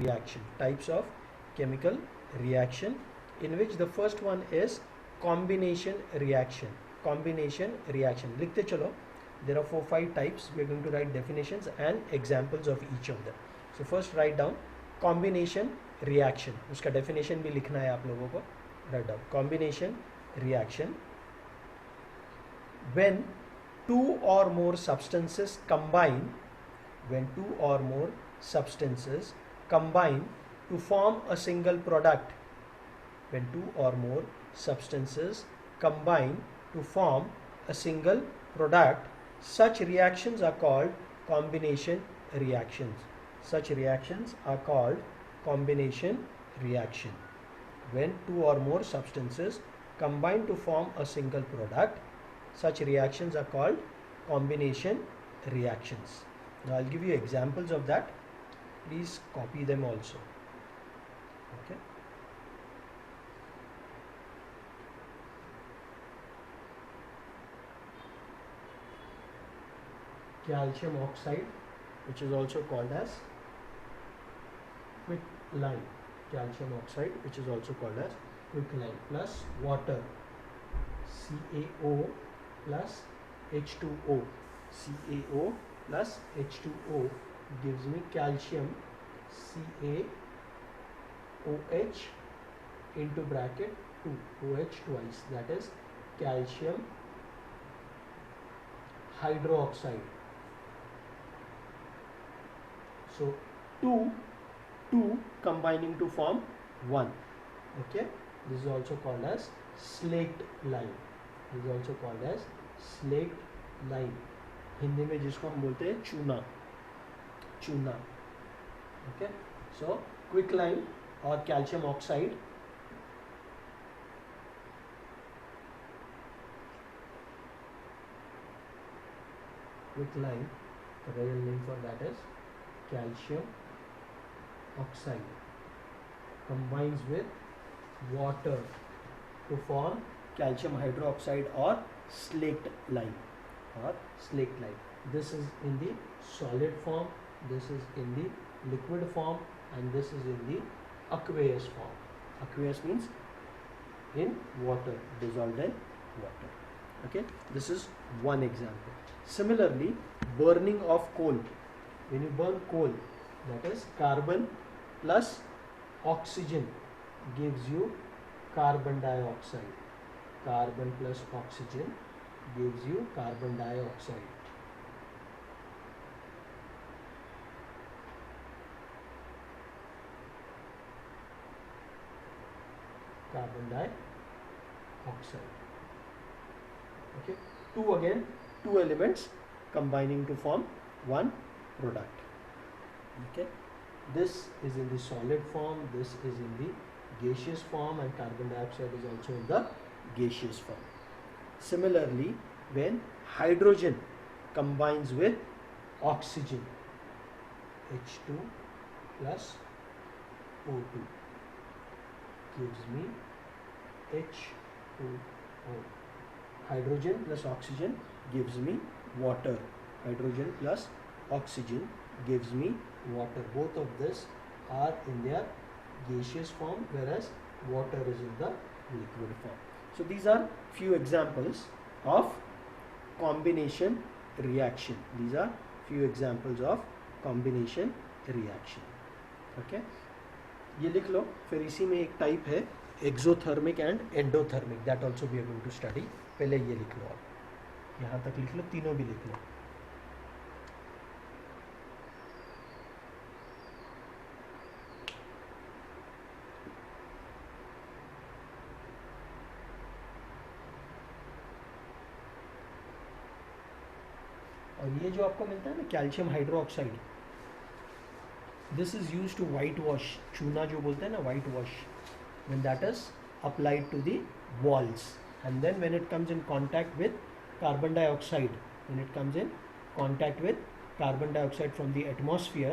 reaction. Types of chemical reaction, in which the first one is combination reaction. Combination reaction लिखते चलो. There are 4-5 types. We are going to write definitions and examples of each of them. So first write down combination reaction. उसका definition भी लिखना है आप लोगों को. Write down combination reaction. When two or more substances combine, when two or more substances combine to form a single product, when two or more substances combine to form a single product, such reactions are called combination reactions. Such reactions are called combination reaction. When two or more substances combine to form a single product, such reactions are called combination reactions. Now I'll give you examples of that. Please copy them also. Okay. Calcium oxide, which is also called as quicklime. Calcium oxide, which is also called as quicklime, plus water, CaO plus H2O. CaO plus H2O gives me calcium CaOH into bracket 2, OH twice, that is calcium hydroxide. So two combining to form one. Okay, this is also called as slaked lime. This is also called as slaked lime. Hindi में जिसको हम बोलते हैं चूना. चूना. Okay, so quicklime or calcium oxide quicklime, the real name for that is calcium oxide, combines with water to form calcium hydroxide or slaked lime. This is in the solid form, this is in the liquid form, and this is in the aqueous form. Aqueous means in water, dissolved in water. Okay, this is one example. Similarly, burning of coal. When you burn coal, that is carbon plus oxygen gives you carbon dioxide. Carbon plus oxygen gives you carbon dioxide. Carbon dioxide. Okay, two elements combining to form one product. Okay, this is in the solid form, this is in the gaseous form, and carbon dioxide is also in the gaseous form. Similarly, when hydrogen combines with oxygen, H2 plus O2 gives me H2O. Hydrogen plus oxygen gives me water. Hydrogen plus oxygen gives me water. Both of this are in their gaseous form, whereas water is in the liquid form. So these are few examples of combination reaction. These are few examples of combination reaction. Okay, ये लिख लो. फिर इसी में एक type है exothermic and endothermic. That also we are going to study. पहले ये लिख लो, आप यहाँ तक लिख लो, तीनों भी लिख लो. और ये जो आपको मिलता है ना calcium hydroxide, this is use to white wash. चूना जो बोलते हैं ना, white wash, when that is applied to the walls, and then when it comes in contact with carbon dioxide, when it comes in contact with carbon dioxide from the atmosphere,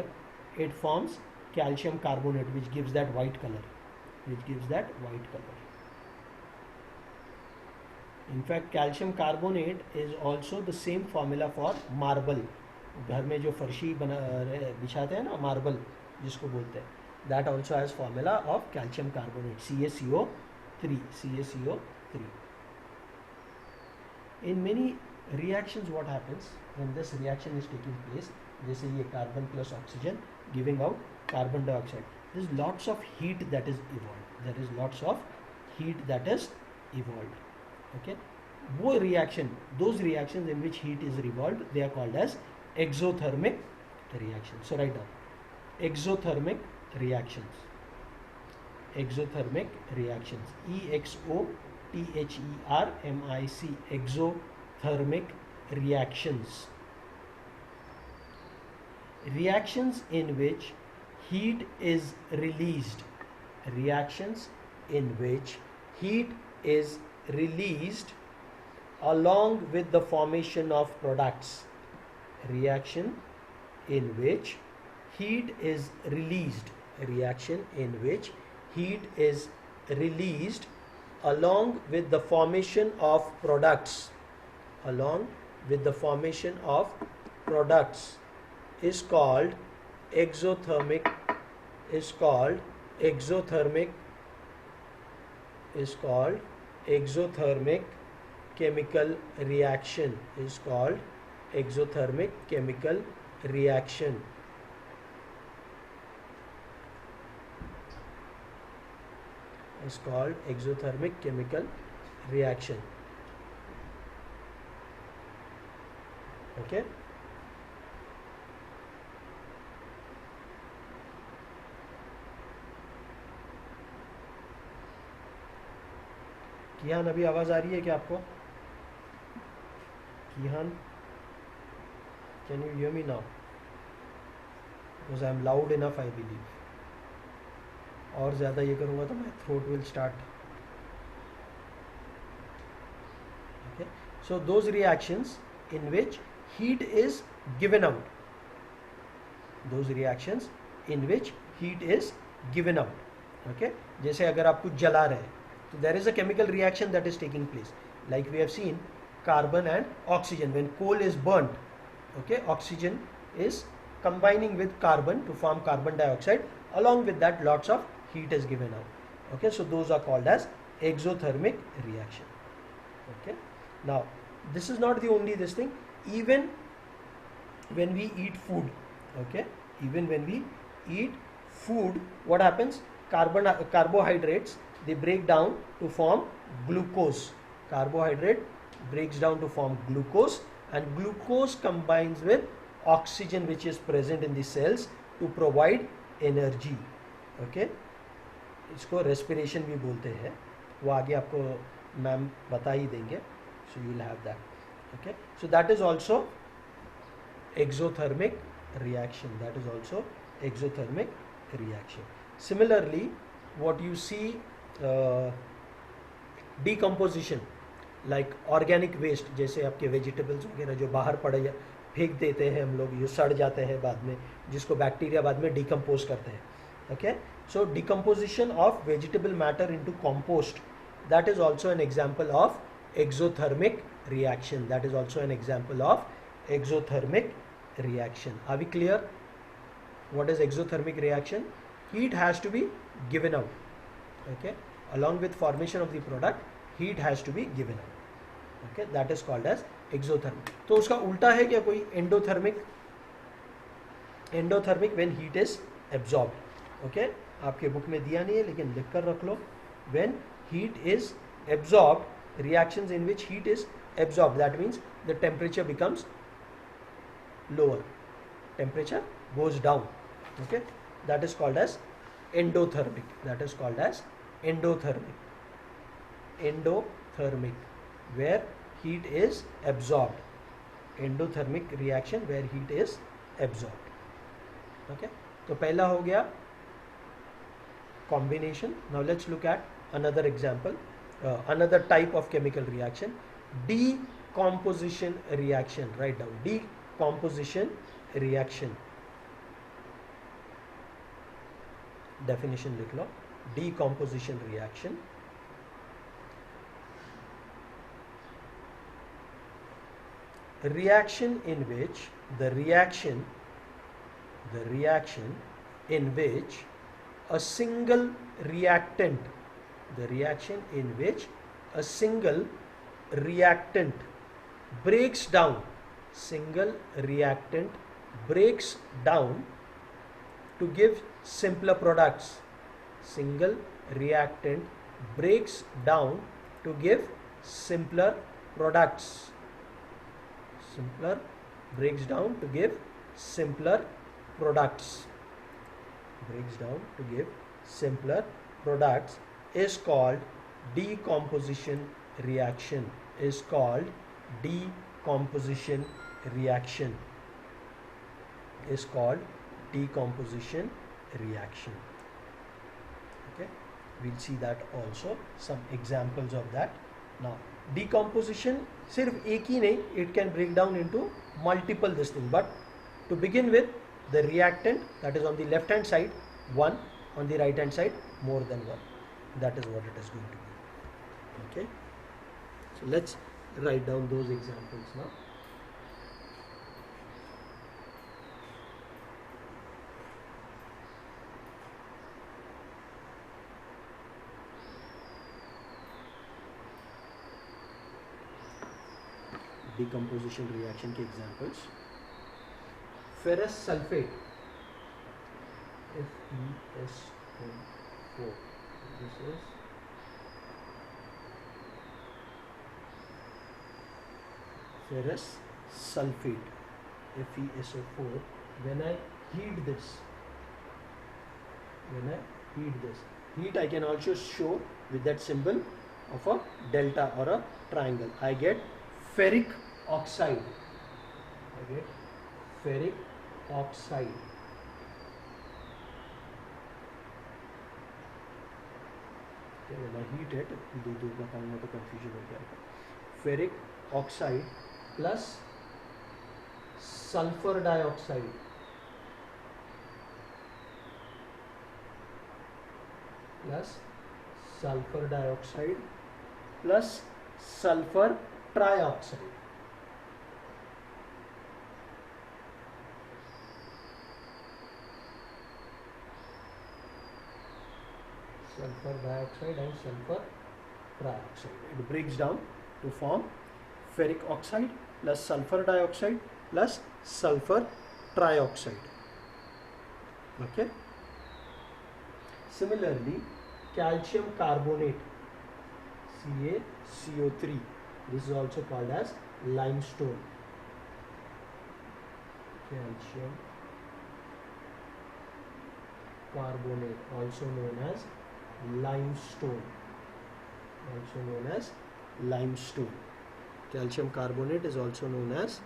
it forms calcium carbonate, which gives that white color. In fact, calcium carbonate is also the same formula for marble. घर में जो फर्शी बिछाते हैं ना, marble जिसको बोलते हैं, That also has formula of calcium carbonate, CaCO3. CaCO3. In many reactions, what happens when this reaction is taking place? जैसे ये carbon plus oxygen giving out carbon dioxide. There is lots of heat that is evolved. There is lots of heat that is evolved. Okay. वो reaction, those reactions in which heat is evolved, they are called as exothermic reactions. So write down exothermic reactions. Exothermic reactions. EXOTHERMIC. Exothermic reactions. Reactions in which heat is released. Reactions in which heat is released along with the formation of products. Reaction in which heat is released. Reaction in which heat is released along with the formation of products. Along with the formation of products is called exothermic. Is called exothermic. Is called exothermic chemical reaction. Is called exothermic chemical reaction. Is called exothermic chemical reaction. Okay. Ilhan, अभी आवाज आ रही है क्या आपको? Ilhan, can you hear me now? Because I am loud enough, I believe. और ज़्यादा ये करूँगा तो my throat will start. Okay. So those reactions in which heat is given out. Those reactions in which heat is given out. Okay. जैसे अगर आप कुछ जला रहे हैं, so there is a chemical reaction that is taking place. Like we have seen carbon and oxygen. When coal is burnt, okay, oxygen is combining with carbon to form carbon dioxide. Along with that, lots of heat is given out. Okay, so those are called as exothermic reaction. Okay, now this is not the only this thing. Even when we eat food, okay, even when we eat food, what happens? Carbohydrates, they break down to form glucose. Carbohydrate breaks down to form glucose, and glucose combines with oxygen which is present in the cells to provide energy. Okay, इसको respiration भी बोलते हैं, वो आगे आपको ma'am बता ही देंगे. So you will have that. Okay, so that is also exothermic reaction. That is also exothermic reaction. Similarly, what you see, decomposition, like organic waste, जैसे आपके vegetables वगैरह जो बाहर पड़े फेंक देते हैं हम लोग, ये सड़ जाते हैं बाद में, जिसको बैक्टीरिया बाद में डिकम्पोज करते हैं. Okay, so decomposition of vegetable matter into compost, that is also an example of exothermic reaction. That is also an example of exothermic reaction. Are we clear? What is exothermic reaction? Heat has to be given out. Okay, along with formation of the product, heat has to be given out. Okay, that is called as exothermic. तो उसका उल्टा है क्या कोई? endothermic. Endothermic when heat is absorbed. Okay, आपके book में दिया नहीं है लेकिन लिख कर रख लो. When heat is absorbed, reactions in which heat is absorbed, that means the temperature becomes lower, temperature goes down. Okay, that is called as endothermic. That is called as endothermic. Endothermic, where heat is absorbed. Endothermic reaction where heat is absorbed. Okay, तो पहला हो गया combination. Now let's look at another example, another type of chemical reaction, decomposition reaction. Write down decomposition reaction. Definition लिख लो. Decomposition reaction, reaction in which the reaction in which a single reactant, the reaction in which a single reactant breaks down, single reactant breaks down to give simpler products. Single reactant breaks down to give simpler products. Simpler breaks down to give simpler products. Breaks down to give simpler products is called decomposition reaction. Is called decomposition reaction. Is called decomposition reaction. Okay, we'll see that also, some examples of that. Now decomposition सिर्फ एक ही नहीं, it can break down into multiple this thing, but to begin with, the reactant that is on the left hand side one, on the right hand side more than one, that is what it is going to be. Okay, so let's write down those examples now. Decomposition reaction के examples. Ferrous sulfate, FeSO4. This is ferrous sulfate, FeSO4. When I heat this, heat I can also show with that symbol of a delta or a triangle. I get ferric oxide. Ferric oxide. Okay, when I heat it, दो बताऊंगा तो confusion हो जाएगा. Ferric oxide plus sulfur dioxide. Plus sulfur dioxide plus sulfur trioxide. Sulfur dioxide and sulfur trioxide. It breaks down to form ferric oxide plus sulfur dioxide plus sulfur trioxide. Okay. Similarly, calcium carbonate, CaCO3. This is also called as limestone. Calcium carbonate, also known as limestone. Calcium carbonate is also known as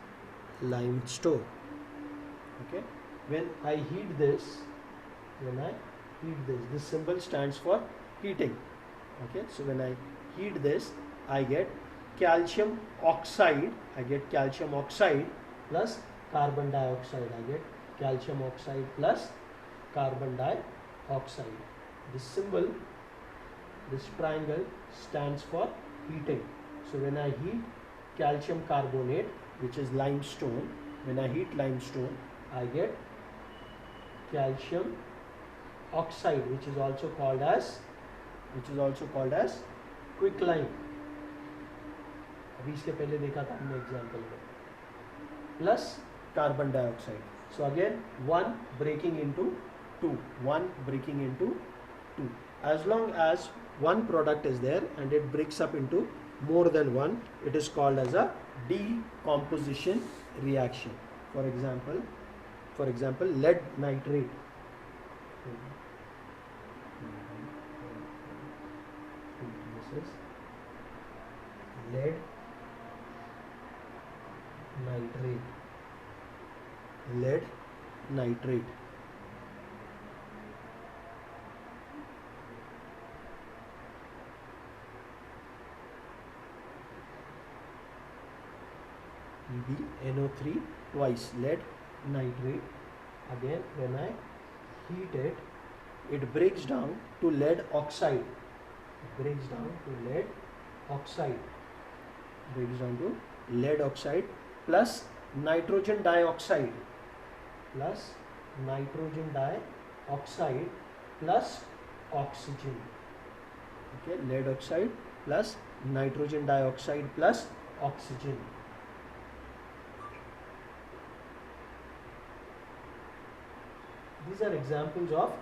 limestone. Okay. When I heat this, this symbol stands for heating. Okay. So when I heat this, I get calcium oxide. Plus carbon dioxide. I get calcium oxide plus carbon dioxide. This symbol, this triangle stands for heating. So when I heat calcium carbonate, which is limestone, when I heat limestone, I get calcium oxide, which is also called as quicklime. अभी इसके पहले देखा था हमने example में. Plus carbon dioxide. So again, one breaking into two. As long as one product is there and it breaks up into more than one, it is called as a decomposition reaction. For example, lead nitrate. This is lead nitrate. NO3 twice, lead nitrate. Again, when I heat it, it breaks down to lead oxide. Breaks down to lead oxide plus nitrogen dioxide plus oxygen. Okay, lead oxide plus nitrogen dioxide plus oxygen. These are examples of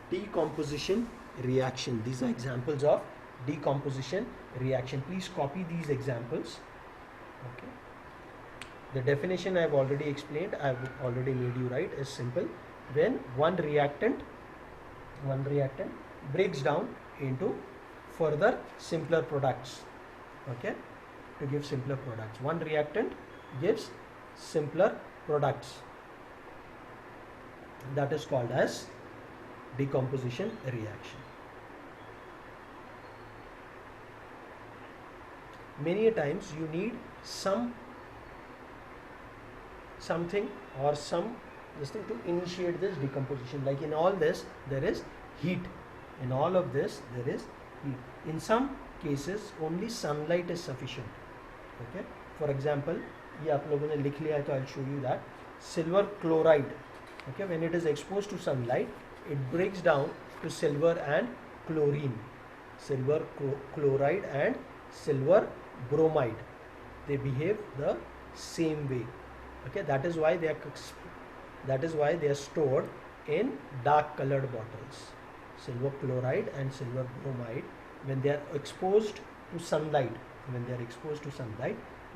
decomposition reaction. These are examples of decomposition reaction. Please copy these examples. Okay. The definition I have already explained, I have already made you write, is simple. When one reactant breaks down into further simpler products. Okay, to give simpler products. One reactant gives simpler products. That is called as decomposition reaction. Many times you need something or some this thing to initiate this decomposition. Like in all this there is heat. In all of this there is heat. In some cases only sunlight is sufficient. Okay. For example, ये आप लोगों ने लिख लिया है तो I'll show you that silver chloride. Okay, when it is exposed to sunlight, it breaks down to silver and chlorine. Silver chloride and silver bromide. They behave the same way. Okay, that is why they are stored in dark colored bottles. Silver chloride and silver bromide, when they are exposed to sunlight,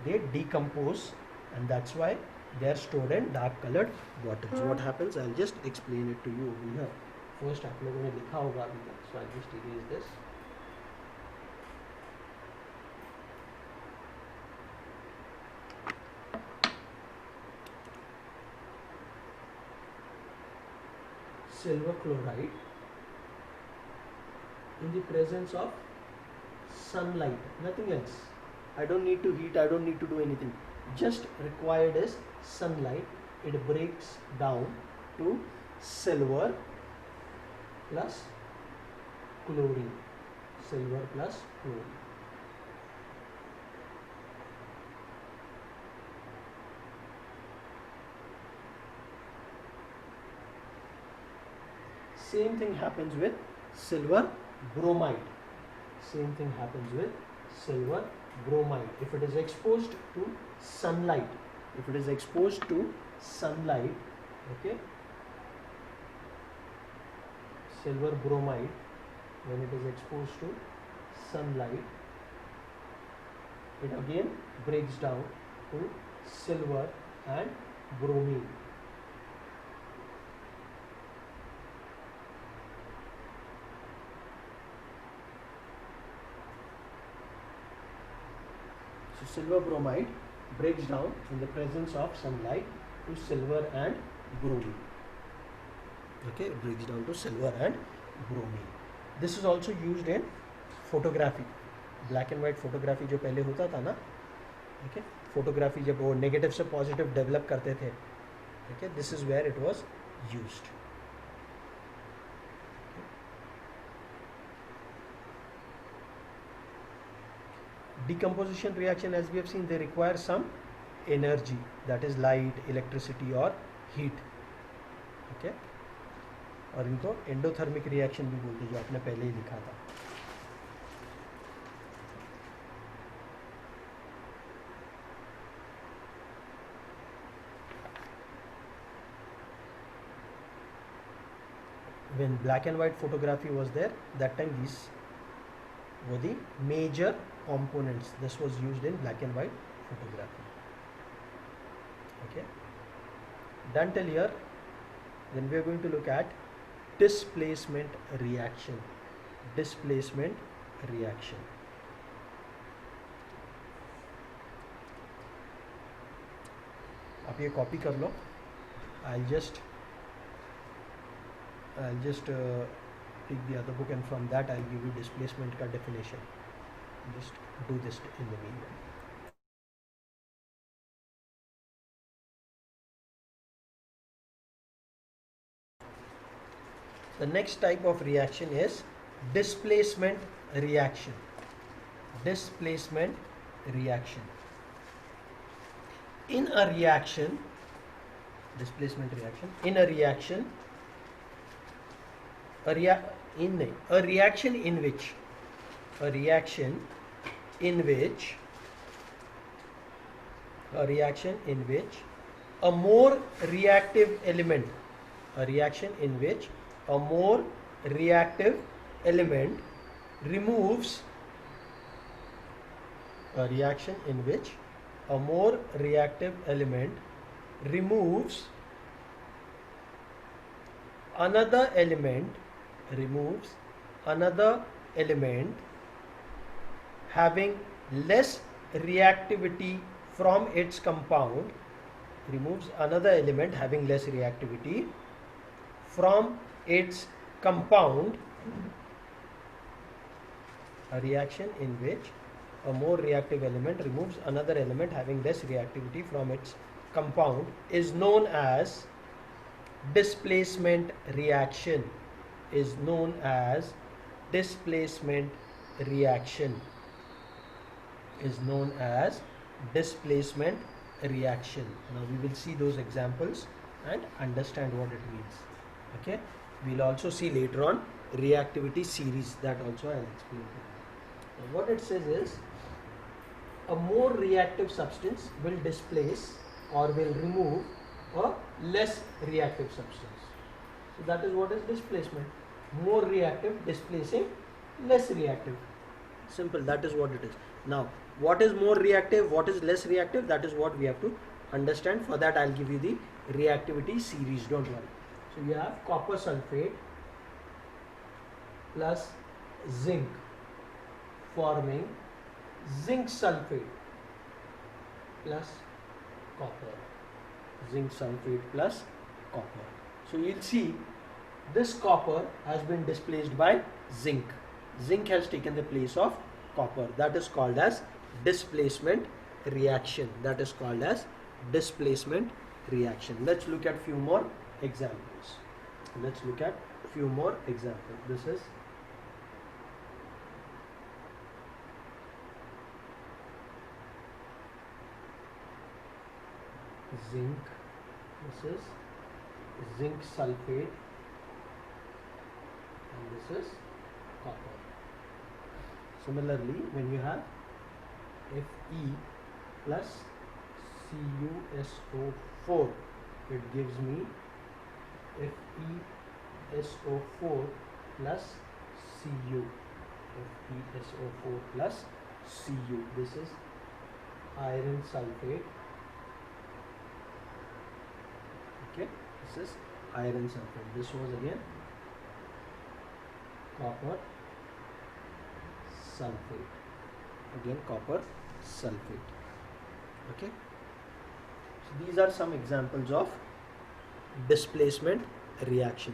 they decompose, and that's why they are stored in dark colored bottles. What happens, I'll just explain it to you over here. First आप लोगों ने लिखा होगा अभी तक, so I'll just erase this. Silver chloride in the presence of sunlight, nothing else. I don't need to heat, I don't need to do anything. Just required is sunlight. It breaks down to silver plus chlorine. Silver plus chlorine. Same thing happens with silver bromide. Same thing happens with silver bromide. If it is exposed to sunlight, okay, silver bromide, when it is exposed to sunlight, it again breaks down to silver and bromine. So silver bromide breaks down in the presence of sunlight to silver and bromine. Okay, it breaks down to silver and bromine. This is also used in photography. Black and white photography जो पहले होता था ना, okay, photography जब वो negative से positive develop करते थे, okay, this is where it was used. Decomposition reaction, as we have seen, they require some energy, that is light, electricity or heat. Okay, और इनको एंडोथर्मिक रिएक्शन भी बोलते हैं, जो आपने पहले ही लिखा था. When black and white photography was there, that time these were the major components. This was used in black and white photography. Okay, done till here. Then we are going to look at displacement reaction. Displacement reaction. आप ये copy कर लो. I'll just take the other book, and from that I'll give you displacement का definition. Just do this in the meanwhile. The next type of reaction is displacement reaction. Displacement reaction. In a reaction, displacement reaction, in a reaction, in a reaction in which a reaction in which a more reactive element removes a reaction in which a more reactive element removes another element having less reactivity from its compound a reaction in which a more reactive element removes another element having less reactivity from its compound is known as displacement reaction. Now we will see those examples and understand what it means. Okay, we'll also see later on reactivity series, that also I'll explain to you. Now what it says is a more reactive substance will displace or will remove a less reactive substance. So that is what is displacement. More reactive displacing less reactive. Simple, that is what it is. Now what is more reactive, what is less reactive, that is what we have to understand. For that I'll give you the reactivity series, don't worry. So you have copper sulfate plus zinc forming zinc sulfate plus copper. So you'll see this copper has been displaced by zinc. Zinc has taken the place of copper. That is called as displacement reaction. Let's look at few more examples. This is zinc, this is zinc sulfate, and this is copper. Similarly, when you have Fe plus CuSO4, it gives me FeSO4 plus Cu. This is iron sulfate. Okay, this is iron sulfate. This was again copper sulfate. Okay, so these are some examples of displacement reaction.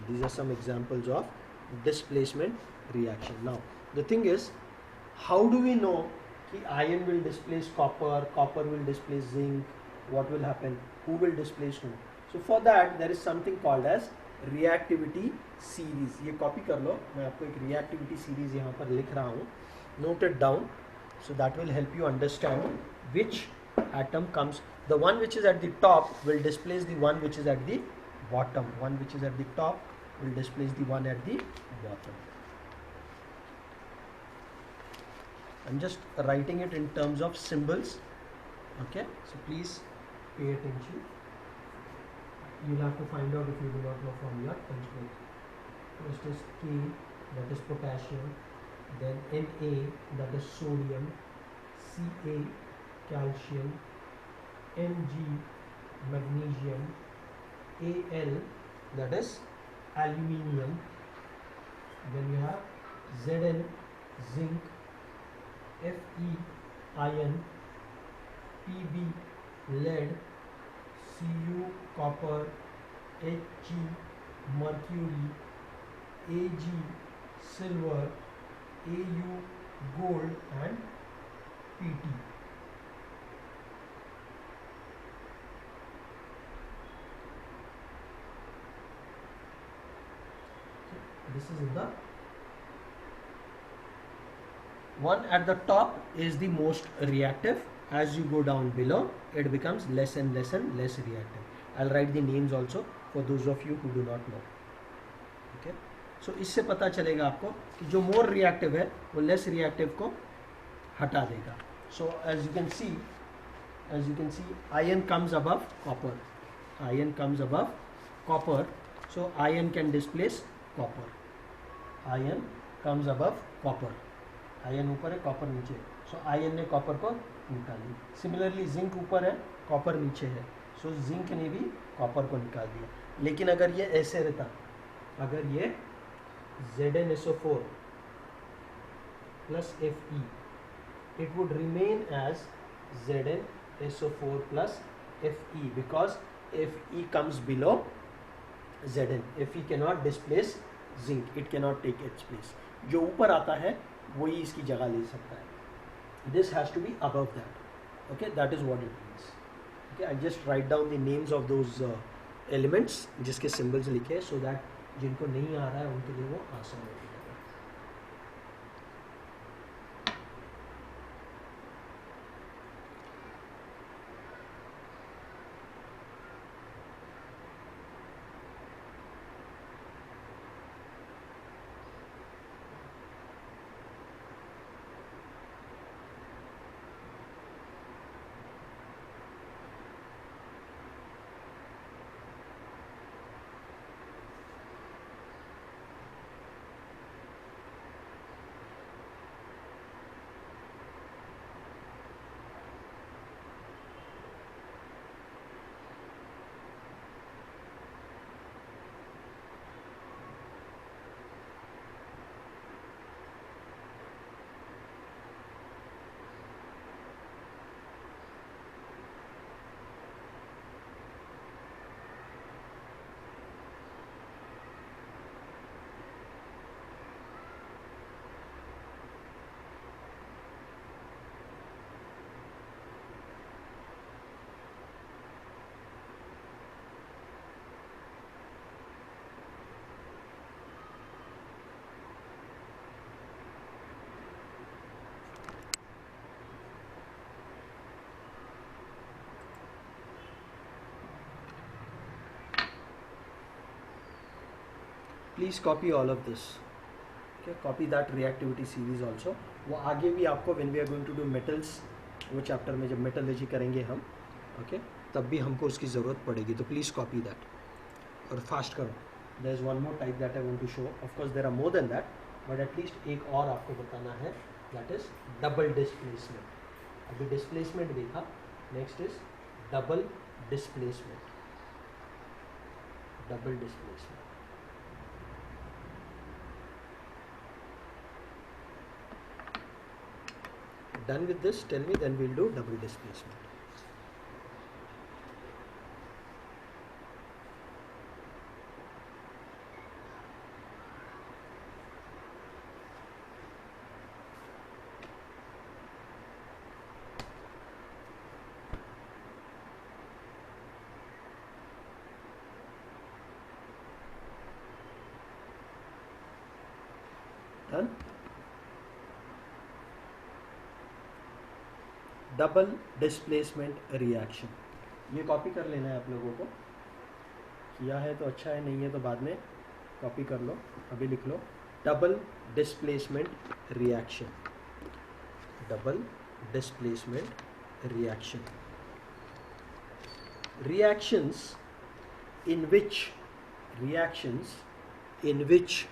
Now the thing is, how do we know कि iron will displace copper will displace zinc, what will happen, who will displace who? So for that there is something called as reactivity series. ये copy कर लो, मैं आपको एक reactivity series यहाँ पर लिख रहा हूँ, note it down, so that will help you understand which atom comes. The one which is at the top will displace the one which is at the bottom. One which is at the top will displace the one at the bottom. I'm just writing it in terms of symbols. Okay, so please pay attention. You'll have to find out if you do not know from your textbook. First is K, that is potassium, then Na, that is sodium, Ca, calcium, Mg, magnesium, Al, that is aluminium, then you have Zn, zinc, Fe, iron, Pb, lead, Cu, copper, Hg, mercury, Ag, silver, Au, gold, and Pt. This is the one at the top is the most reactive. As you go down below, it becomes less and less reactive. I'll write the names also for those of you who do not know. Okay, सो इससे पता चलेगा आपको कि जो more reactive है वो less reactive को हटा देगा. So as you can see ion comes above copper. Ion comes above copper. So ion can displace copper. Ion comes above copper. Ion ऊपर है, कॉपर नीचे. सो आयन ने कॉपर को निकाल दी. सिमिलरली जिंक ऊपर है, कॉपर नीचे है. सो जिंक ने भी कॉपर को निकाल दिया. लेकिन अगर ये ऐसे रहता, अगर ये ZnSO4 plus Fe, it would remain as ZnSO4 plus Fe because Fe comes below Zn. Fe cannot displace zinc, it cannot take its place. जो ऊपर आता है वही इसकी जगह ले सकता है. This has to be above that. Okay, that is what it means. Okay, I just write down the names of those elements जिसके symbols लिखे हैं so that जिनको नहीं आ रहा है उनके लिए वो आसान हो जाएगा. Please copy all of this. Okay, copy that reactivity series also. वो आगे भी आपको when we are going to do metals, वो चैप्टर में जब मेटलर्जी करेंगे हम, okay, तब भी हमको उसकी ज़रूरत पड़ेगी. तो प्लीज़ कॉपी दैट और फास्ट करो. There is one more type that I want to show. Of course there are more than that, but at least एक और आपको बताना है, दैट इज़ डबल डिस्प्लेसमेंट. अभी डिस्प्लेसमेंट देखा, next is double displacement. Double displacement. Done with this, tell me, then we'll do double displacement. Done? Double displacement reaction. ये copy कर लेना है आप लोगों को. किया है तो अच्छा है, नहीं है तो बाद में कॉपी कर लो. अभी लिख लो double displacement reaction. Double displacement reaction. reactions in which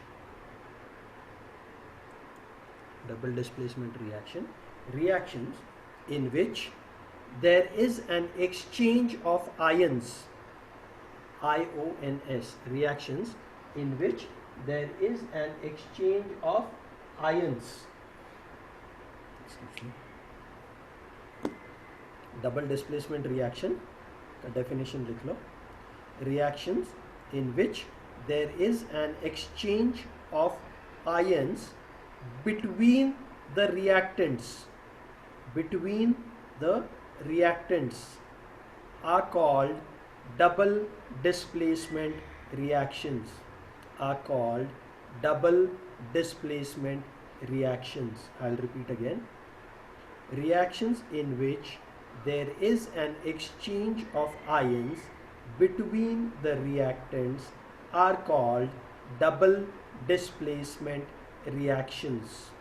double displacement reactions in which there is an exchange of ions, IONS, reactions in which there is an exchange of ions. Double displacement reaction का definition लिख लो. Reactions in which there is an exchange of ions between the reactants are called double displacement reactions. I'll repeat again. Reactions in which there is an exchange of ions between the reactants are called double displacement reactions.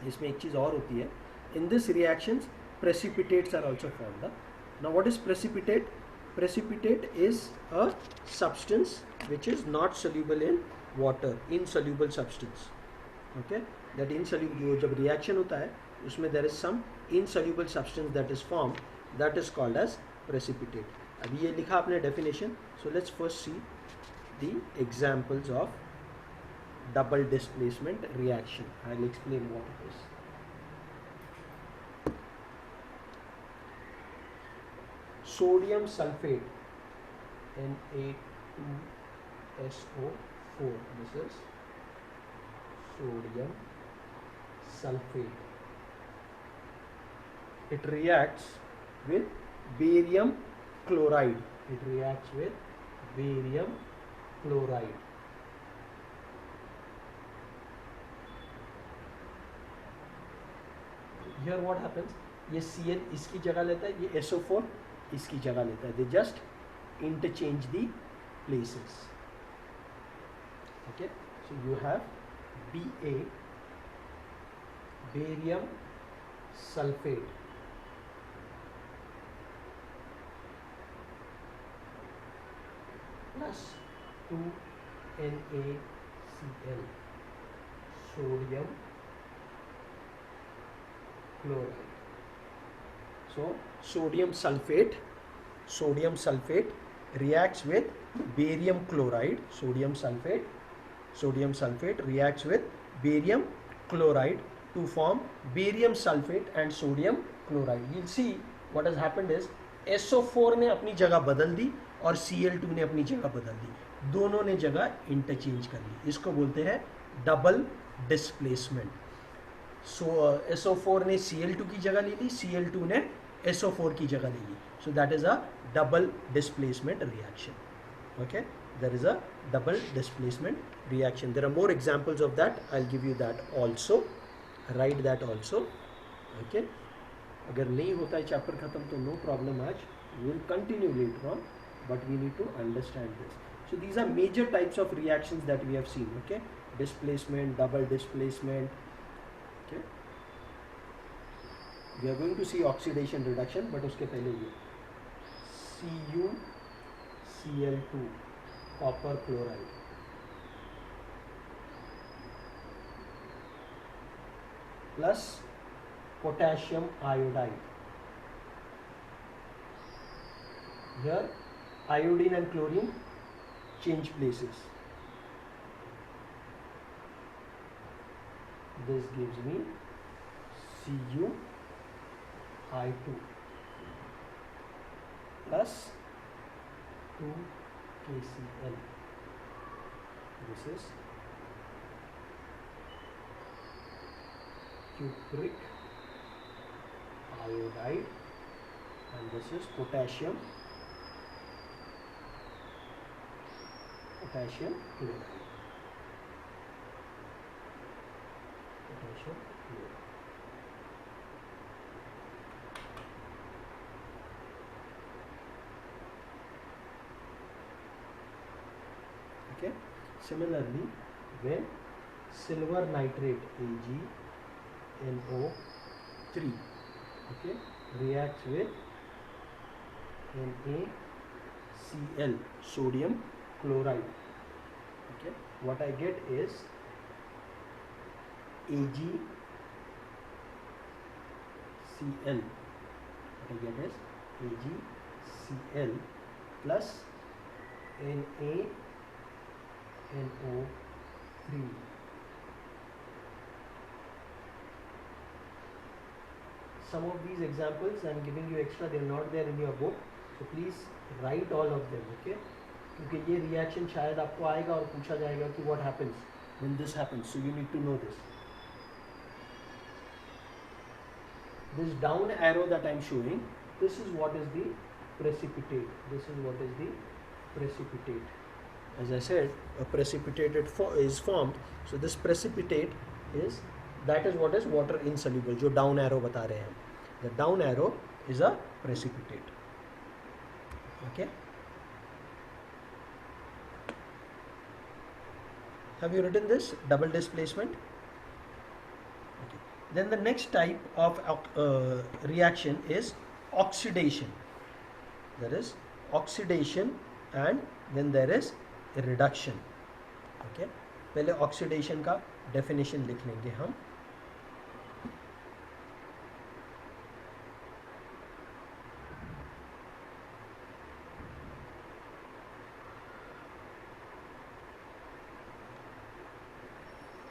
इसमें एक चीज़ और होती है. In this reactions, precipitates are also formed. Now what is precipitate? Precipitate is a substance which is not soluble in water, insoluble substance. Okay, that insoluble, जब reaction होता है उसमें there is some insoluble substance that is formed, that is called as precipitate. अभी ये लिखा आपने definition. So let's first see the examples of double displacement reaction. I'll explain what it is. Sodium sulfate, Na2SO4. This is sodium sulfate. It reacts with barium chloride. It reacts with barium chloride. Here what happens? ये Cl इसकी जगह लेता है, ये SO4 इसकी जगह लेता है. They just interchange the places. Okay, so you have Ba, barium sulfate, plus 2NaCl, sodium chloride. So sodium sulfate reacts with barium chloride. Sodium sulfate reacts with barium chloride to form barium sulfate and sodium chloride. You'll see what has happened is SO4 ने अपनी जगह बदल दी और Cl2 ने अपनी जगह बदल दी. दोनों ने जगह इंटरचेंज कर ली. इसको बोलते हैं डबल डिस्प्लेसमेंट. SO4 ने Cl2 की जगह ले ली, Cl2 ने SO4 की जगह ले ली. So that is a double displacement reaction. Okay, there is a double displacement reaction. There are more examples of that. I'll give you that also. Write that also. Okay. अगर नहीं होता है chapter खत्म तो no problem आज. We will continue later on, but we need to understand this. So these are major types of reactions that we have seen. Okay, displacement, double displacement. Okay. We are going to see oxidation reduction, but उसके पहले ये CuCl2 copper chloride plus potassium iodide. Here iodine and chlorine change places. This gives me CuI2 plus 2KCl. This is cupric iodide and this is potassium chloride. Potassium chloride. Okay. Similarly, when silver nitrate AgNO3 okay, reacts with NaCl, sodium chloride, okay, what I get is AgCl. What I get is AgCl plus NaNO3. Some of these examples I am giving you extra, they are not there in your book, so please write all of them. Okay, क्योंकि ये reaction शायद आपको आएगा और पूछा जाएगा कि what happens when this happens, so you need to know this. This down arrow that I am showing, this is what is the precipitate. This is what is the precipitate. As I said, a precipitate is formed. So this precipitate is, that is what is water insoluble. जो down arrow बता रहे हैं, the down arrow is a precipitate. Okay. Have you written this? Double displacement. Okay. Then the next type of reaction is oxidation. There is oxidation and then there is reduction. Okay. पहले oxidation का definition लिख लेंगे हम.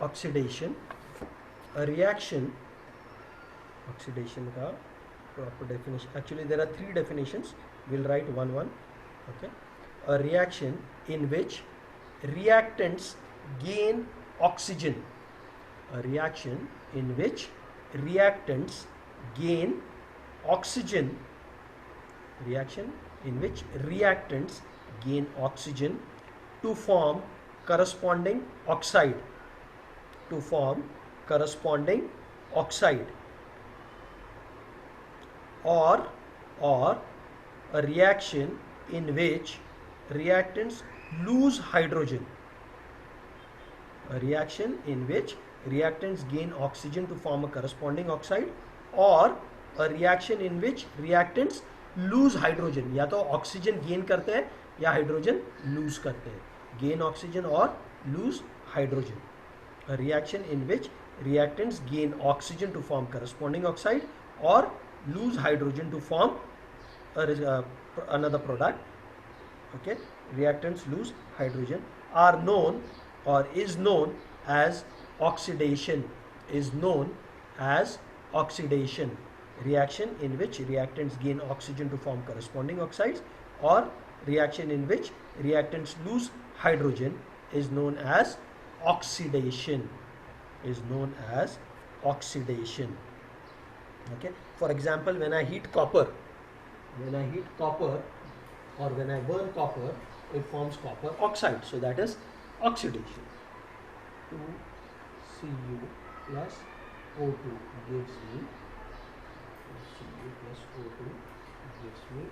Oxidation, a reaction, oxidation का proper definition, actually there are three definitions, we'll write one. Okay, a reaction in which reactants gain oxygen, a reaction in which reactants gain oxygen, reaction in which reactants gain oxygen to form corresponding oxide, to form corresponding oxide, or a reaction in which reactants lose hydrogen, a reaction in which reactants gain oxygen to form a corresponding oxide, or a reaction in which reactants lose hydrogen, या तो oxygen gain करते हैं या hydrogen lose करते हैं, gain oxygen और lose hydrogen. A reaction in which reactants gain oxygen to form corresponding oxide or lose hydrogen to form another product. Okay, reactants lose hydrogen are known or is known as oxidation, is known as oxidation. Reaction in which reactants gain oxygen to form corresponding oxides or reaction in which reactants lose hydrogen is known as oxidation, is known as oxidation. Okay, for example, when I heat copper, or when I burn copper, it forms copper oxide, so that is oxidation. 2Cu plus O2 gives me, Cu plus O2 gives me